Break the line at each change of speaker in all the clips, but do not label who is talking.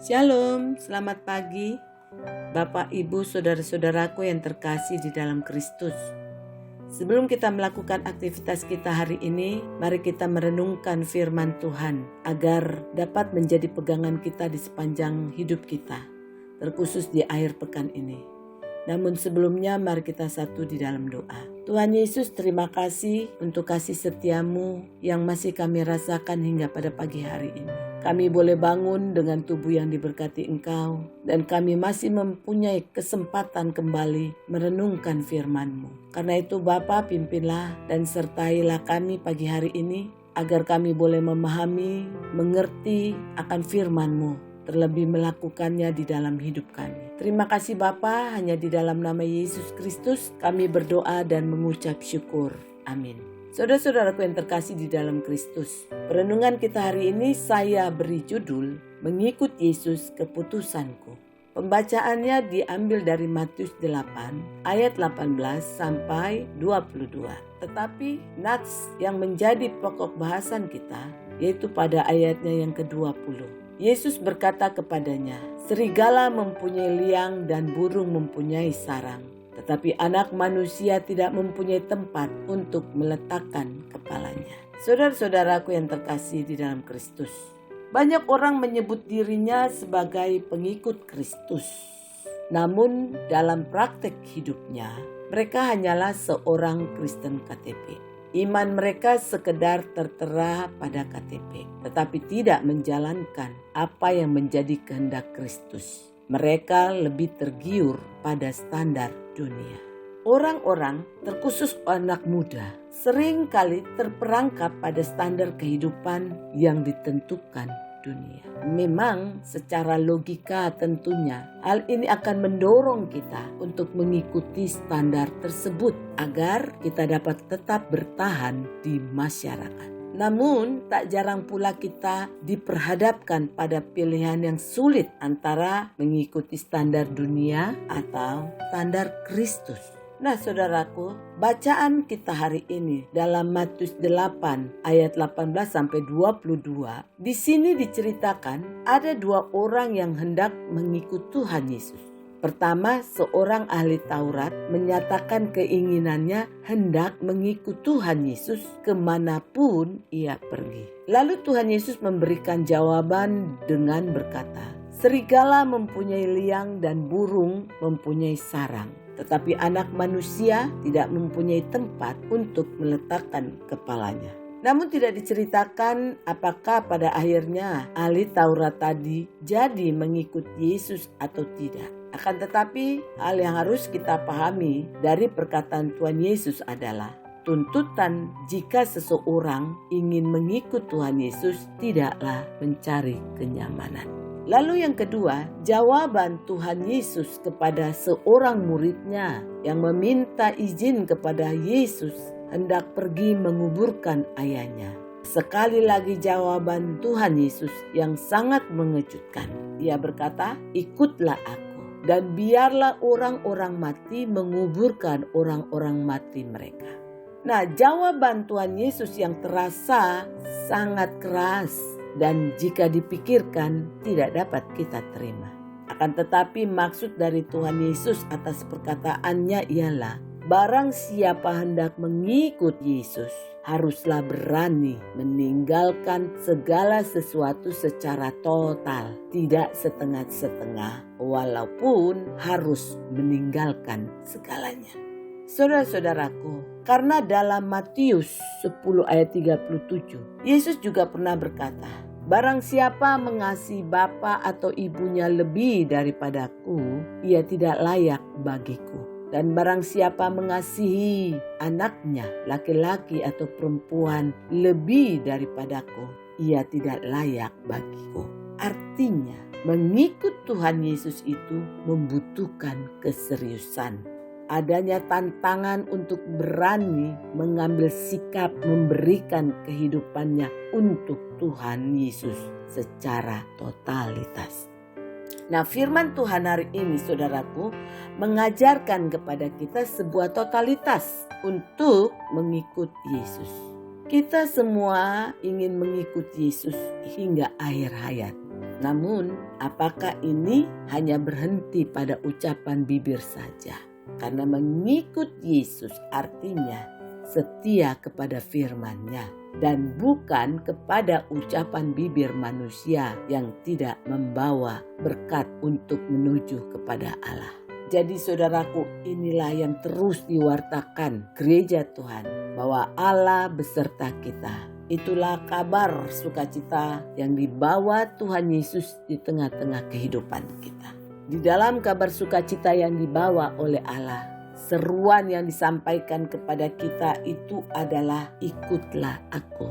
Shalom, selamat pagi Bapak, Ibu, Saudara-saudaraku yang terkasih di dalam Kristus. Sebelum kita melakukan aktivitas kita hari ini, mari kita merenungkan firman Tuhan agar dapat menjadi pegangan kita di sepanjang hidup kita, terkhusus di akhir pekan ini. Namun sebelumnya mari kita satu di dalam doa. Tuhan Yesus, terima kasih untuk kasih setiamu yang masih kami rasakan hingga pada pagi hari ini. Kami boleh bangun dengan tubuh yang diberkati Engkau, dan kami masih mempunyai kesempatan kembali merenungkan firman-Mu. Karena itu Bapa, pimpinlah dan sertailah kami pagi hari ini, agar kami boleh memahami, mengerti akan firman-Mu, terlebih melakukannya di dalam hidup kami. Terima kasih Bapa, hanya di dalam nama Yesus Kristus kami berdoa dan mengucap syukur. Amin. Saudara-saudaraku yang terkasih di dalam Kristus, perenungan kita hari ini saya beri judul Mengikut Yesus Keputusanku. Pembacaannya diambil dari Matius 8 ayat 18 sampai 22. Tetapi nats yang menjadi pokok bahasan kita yaitu pada ayatnya yang ke-20. Yesus berkata kepadanya, "Serigala mempunyai liang dan burung mempunyai sarang, tetapi anak manusia tidak mempunyai tempat untuk meletakkan kepalanya." Saudara-saudaraku yang terkasih di dalam Kristus, banyak orang menyebut dirinya sebagai pengikut Kristus. Namun dalam praktek hidupnya, mereka hanyalah seorang Kristen KTP. Iman mereka sekedar tertera pada KTP, tetapi tidak menjalankan apa yang menjadi kehendak Kristus. Mereka lebih tergiur pada standar dunia. Orang-orang, terkhusus anak muda, sering kali terperangkap pada standar kehidupan yang ditentukan dunia. Memang secara logika tentunya hal ini akan mendorong kita untuk mengikuti standar tersebut agar kita dapat tetap bertahan di masyarakat. Namun tak jarang pula kita diperhadapkan pada pilihan yang sulit antara mengikuti standar dunia atau standar Kristus. Nah saudaraku, bacaan kita hari ini dalam Matius 8 ayat 18 sampai 22. Di sini diceritakan ada dua orang yang hendak mengikut Tuhan Yesus. Pertama, seorang ahli Taurat menyatakan keinginannya hendak mengikut Tuhan Yesus kemanapun ia pergi. Lalu Tuhan Yesus memberikan jawaban dengan berkata, "Serigala mempunyai liang dan burung mempunyai sarang, tetapi anak manusia tidak mempunyai tempat untuk meletakkan kepalanya." Namun tidak diceritakan apakah pada akhirnya ahli Taurat tadi jadi mengikut Yesus atau tidak. Akan tetapi hal yang harus kita pahami dari perkataan Tuhan Yesus adalah tuntutan jika seseorang ingin mengikut Tuhan Yesus tidaklah mencari kenyamanan. Lalu yang kedua, jawaban Tuhan Yesus kepada seorang muridnya yang meminta izin kepada Yesus hendak pergi menguburkan ayahnya. Sekali lagi jawaban Tuhan Yesus yang sangat mengejutkan. Dia berkata, "Ikutlah aku dan biarlah orang-orang mati menguburkan orang-orang mati mereka." Nah, jawaban Tuhan Yesus yang terasa sangat keras dan jika dipikirkan tidak dapat kita terima. Akan tetapi maksud dari Tuhan Yesus atas perkataannya ialah barang siapa hendak mengikut Yesus haruslah berani meninggalkan segala sesuatu secara total, tidak setengah-setengah, walaupun harus meninggalkan segalanya. Saudara-saudaraku, karena dalam Matius 10 ayat 37, Yesus juga pernah berkata, "Barang siapa mengasihi bapa atau ibunya lebih daripadaku, ia tidak layak bagiku. Dan barang siapa mengasihi anaknya, laki-laki atau perempuan lebih daripadaku, ia tidak layak bagiku." Artinya, mengikut Tuhan Yesus itu membutuhkan keseriusan. Adanya tantangan untuk berani mengambil sikap memberikan kehidupannya untuk Tuhan Yesus secara totalitas. Nah, firman Tuhan hari ini, saudaraku, mengajarkan kepada kita sebuah totalitas untuk mengikut Yesus. Kita semua ingin mengikut Yesus hingga akhir hayat. Namun, apakah ini hanya berhenti pada ucapan bibir saja? Karena mengikut Yesus artinya setia kepada firman-Nya dan bukan kepada ucapan bibir manusia yang tidak membawa berkat untuk menuju kepada Allah. Jadi saudaraku, inilah yang terus diwartakan gereja Tuhan, bahwa Allah beserta kita. Itulah kabar sukacita yang dibawa Tuhan Yesus di tengah-tengah kehidupan kita. Di dalam kabar sukacita yang dibawa oleh Allah, seruan yang disampaikan kepada kita itu adalah ikutlah aku.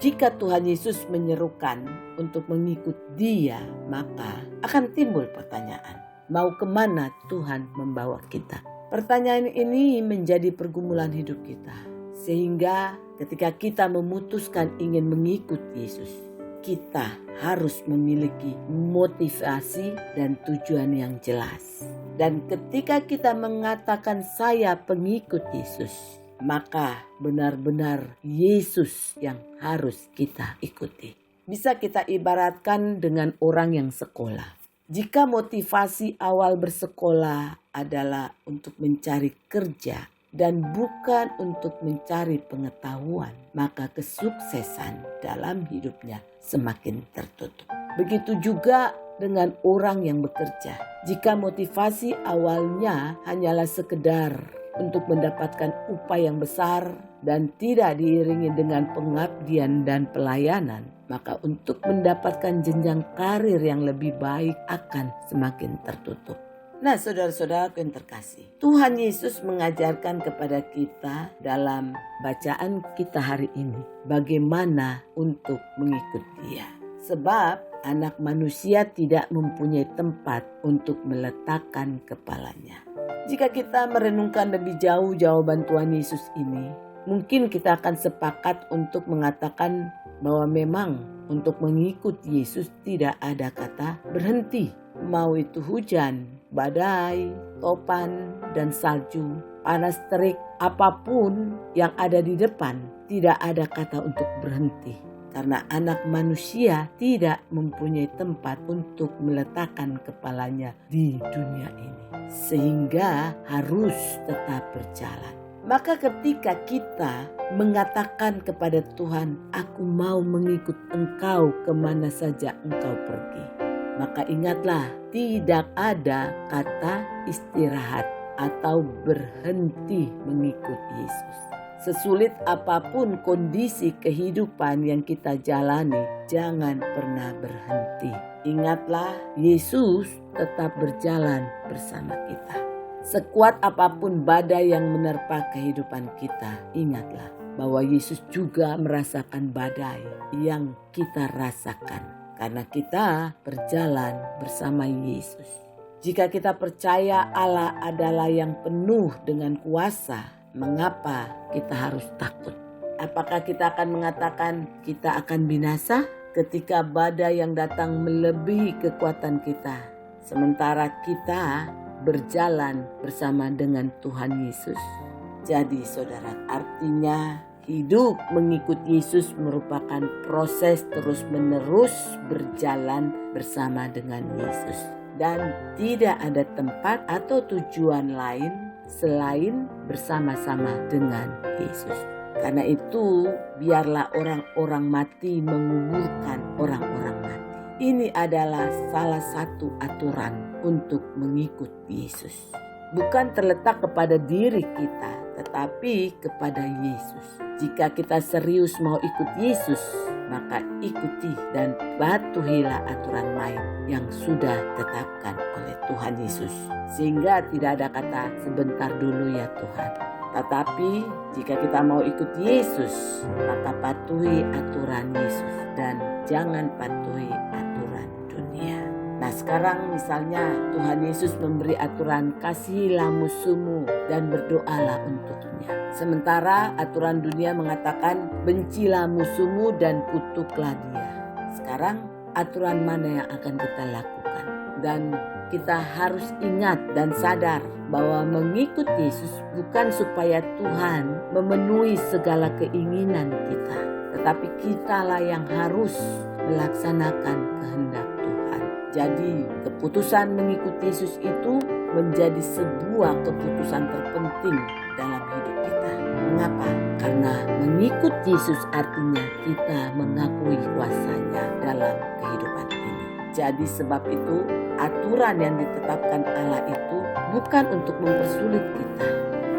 Jika Tuhan Yesus menyerukan untuk mengikut Dia, maka akan timbul pertanyaan, mau kemana Tuhan membawa kita? Pertanyaan ini menjadi pergumulan hidup kita. Sehingga ketika kita memutuskan ingin mengikut Yesus, kita harus memiliki motivasi dan tujuan yang jelas. Dan ketika kita mengatakan saya pengikut Yesus, maka benar-benar Yesus yang harus kita ikuti. Bisa kita ibaratkan dengan orang yang sekolah. Jika motivasi awal bersekolah adalah untuk mencari kerja dan bukan untuk mencari pengetahuan, maka kesuksesan dalam hidupnya semakin tertutup. Begitu juga dengan orang yang bekerja. Jika motivasi awalnya hanyalah sekedar untuk mendapatkan upah yang besar dan tidak diiringi dengan pengabdian dan pelayanan, maka untuk mendapatkan jenjang karir yang lebih baik akan semakin tertutup. Nah, saudara-saudara yang terkasih, Tuhan Yesus mengajarkan kepada kita dalam bacaan kita hari ini bagaimana untuk mengikut Dia. Sebab anak manusia tidak mempunyai tempat untuk meletakkan kepalanya. Jika kita merenungkan lebih jauh jawaban Tuhan Yesus ini, mungkin kita akan sepakat untuk mengatakan bahwa memang untuk mengikut Yesus tidak ada kata berhenti. Mau itu hujan, badai, topan, dan salju, panas terik, apapun yang ada di depan, tidak ada kata untuk berhenti. Karena anak manusia tidak mempunyai tempat untuk meletakkan kepalanya di dunia ini. Sehingga harus tetap berjalan. Maka ketika kita mengatakan kepada Tuhan, aku mau mengikut Engkau kemana saja Engkau pergi, maka ingatlah, tidak ada kata istirahat atau berhenti mengikut Yesus. Sesulit apapun kondisi kehidupan yang kita jalani, jangan pernah berhenti. Ingatlah, Yesus tetap berjalan bersama kita. Sekuat apapun badai yang menerpa kehidupan kita, ingatlah bahwa Yesus juga merasakan badai yang kita rasakan. Karena kita berjalan bersama Yesus. Jika kita percaya Allah adalah yang penuh dengan kuasa, mengapa kita harus takut? Apakah kita akan mengatakan kita akan binasa ketika badai yang datang melebihi kekuatan kita? Sementara kita berjalan bersama dengan Tuhan Yesus. Jadi saudara, artinya hidup mengikut Yesus merupakan proses terus-menerus berjalan bersama dengan Yesus. Dan tidak ada tempat atau tujuan lain selain bersama-sama dengan Yesus. Karena itu, biarlah orang-orang mati menguburkan orang-orang mati. Ini adalah salah satu aturan untuk mengikut Yesus. Bukan terletak kepada diri kita, tetapi kepada Yesus. Jika kita serius mau ikut Yesus, maka ikuti dan patuhilah aturan main yang sudah ditetapkan oleh Tuhan Yesus. Sehingga tidak ada kata sebentar dulu ya Tuhan. Tetapi jika kita mau ikut Yesus, maka patuhi aturan Yesus dan jangan patuhi aturan dunia. Nah sekarang misalnya Tuhan Yesus memberi aturan kasihilah musuhmu dan berdoalah untuknya. Sementara aturan dunia mengatakan bencilah musuhmu dan kutuklah dia. Sekarang aturan mana yang akan kita lakukan? Dan kita harus ingat dan sadar bahwa mengikut Yesus bukan supaya Tuhan memenuhi segala keinginan kita, tetapi kitalah yang harus melaksanakan kehendak Tuhan. Jadi keputusan mengikut Yesus itu menjadi sebuah keputusan terpenting dalam hidup kita. Mengapa? Karena mengikut Yesus artinya kita mengakui kuasanya dalam kehidupan ini. Jadi sebab itu aturan yang ditetapkan Allah itu bukan untuk mempersulit kita,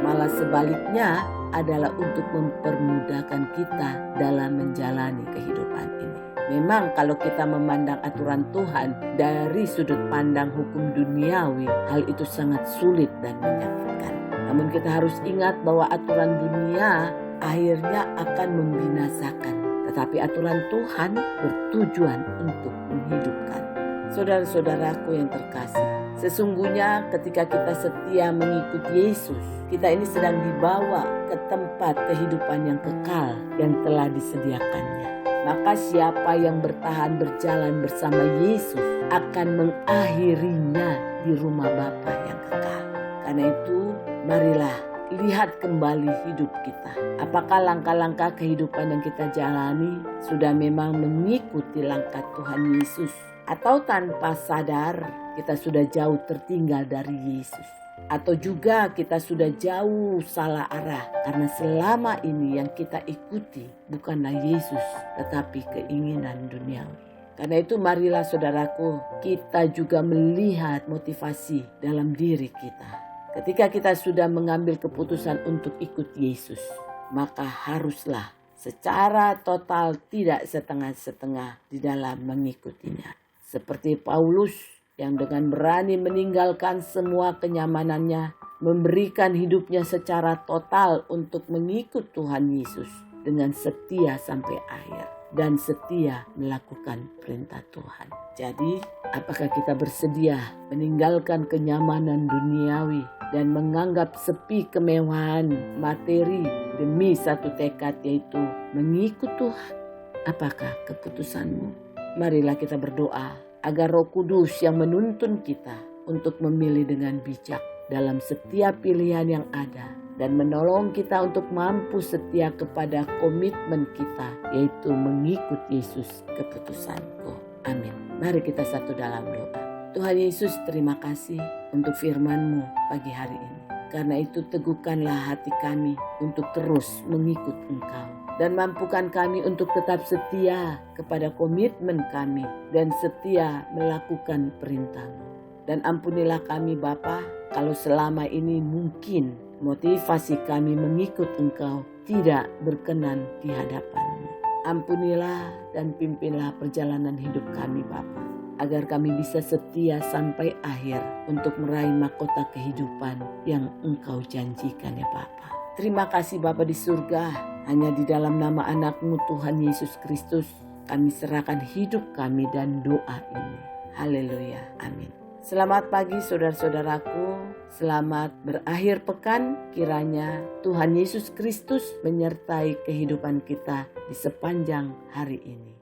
malah sebaliknya adalah untuk mempermudahkan kita dalam menjalani kehidupan ini. Memang kalau kita memandang aturan Tuhan dari sudut pandang hukum duniawi, hal itu sangat sulit dan menyakitkan. Namun kita harus ingat bahwa aturan dunia akhirnya akan membinasakan, tetapi aturan Tuhan bertujuan untuk menghidupkan. Saudara-saudaraku yang terkasih, sesungguhnya ketika kita setia mengikuti Yesus, kita ini sedang dibawa ke tempat kehidupan yang kekal yang telah disediakannya. Maka siapa yang bertahan berjalan bersama Yesus akan mengakhirinya di rumah Bapa yang kekal. Karena itu marilah lihat kembali hidup kita. Apakah langkah-langkah kehidupan yang kita jalani sudah memang mengikuti langkah Tuhan Yesus? Atau tanpa sadar kita sudah jauh tertinggal dari Yesus? Atau juga kita sudah jauh salah arah karena selama ini yang kita ikuti bukanlah Yesus tetapi keinginan duniawi. Karena itu marilah saudaraku, kita juga melihat motivasi dalam diri kita. Ketika kita sudah mengambil keputusan untuk ikut Yesus, maka haruslah secara total, tidak setengah-setengah di dalam mengikutinya. Seperti Paulus yang dengan berani meninggalkan semua kenyamanannya, memberikan hidupnya secara total untuk mengikut Tuhan Yesus dengan setia sampai akhir dan setia melakukan perintah Tuhan. Jadi, apakah kita bersedia meninggalkan kenyamanan duniawi dan menganggap sepi kemewahan materi demi satu tekad, yaitu mengikut Tuhan? Apakah keputusanmu? Marilah kita berdoa agar Roh Kudus yang menuntun kita untuk memilih dengan bijak dalam setiap pilihan yang ada dan menolong kita untuk mampu setia kepada komitmen kita, yaitu mengikut Yesus keputusanku. Amin. Mari kita satu dalam doa. Tuhan Yesus, terima kasih untuk firman-Mu pagi hari ini. Karena itu teguhkanlah hati kami untuk terus mengikut Engkau. Dan mampukan kami untuk tetap setia kepada komitmen kami dan setia melakukan perintah-Mu. Dan ampunilah kami Bapa, kalau selama ini mungkin motivasi kami mengikut Engkau tidak berkenan di hadapan-Mu. Ampunilah dan pimpinlah perjalanan hidup kami Bapa, agar kami bisa setia sampai akhir untuk meraih mahkota kehidupan yang Engkau janjikan ya Bapa. Terima kasih Bapa di surga. Hanya di dalam nama anak-Mu Tuhan Yesus Kristus kami serahkan hidup kami dan doa ini. Haleluya. Amin. Selamat pagi saudara-saudaraku. Selamat berakhir pekan. Kiranya Tuhan Yesus Kristus menyertai kehidupan kita di sepanjang hari ini.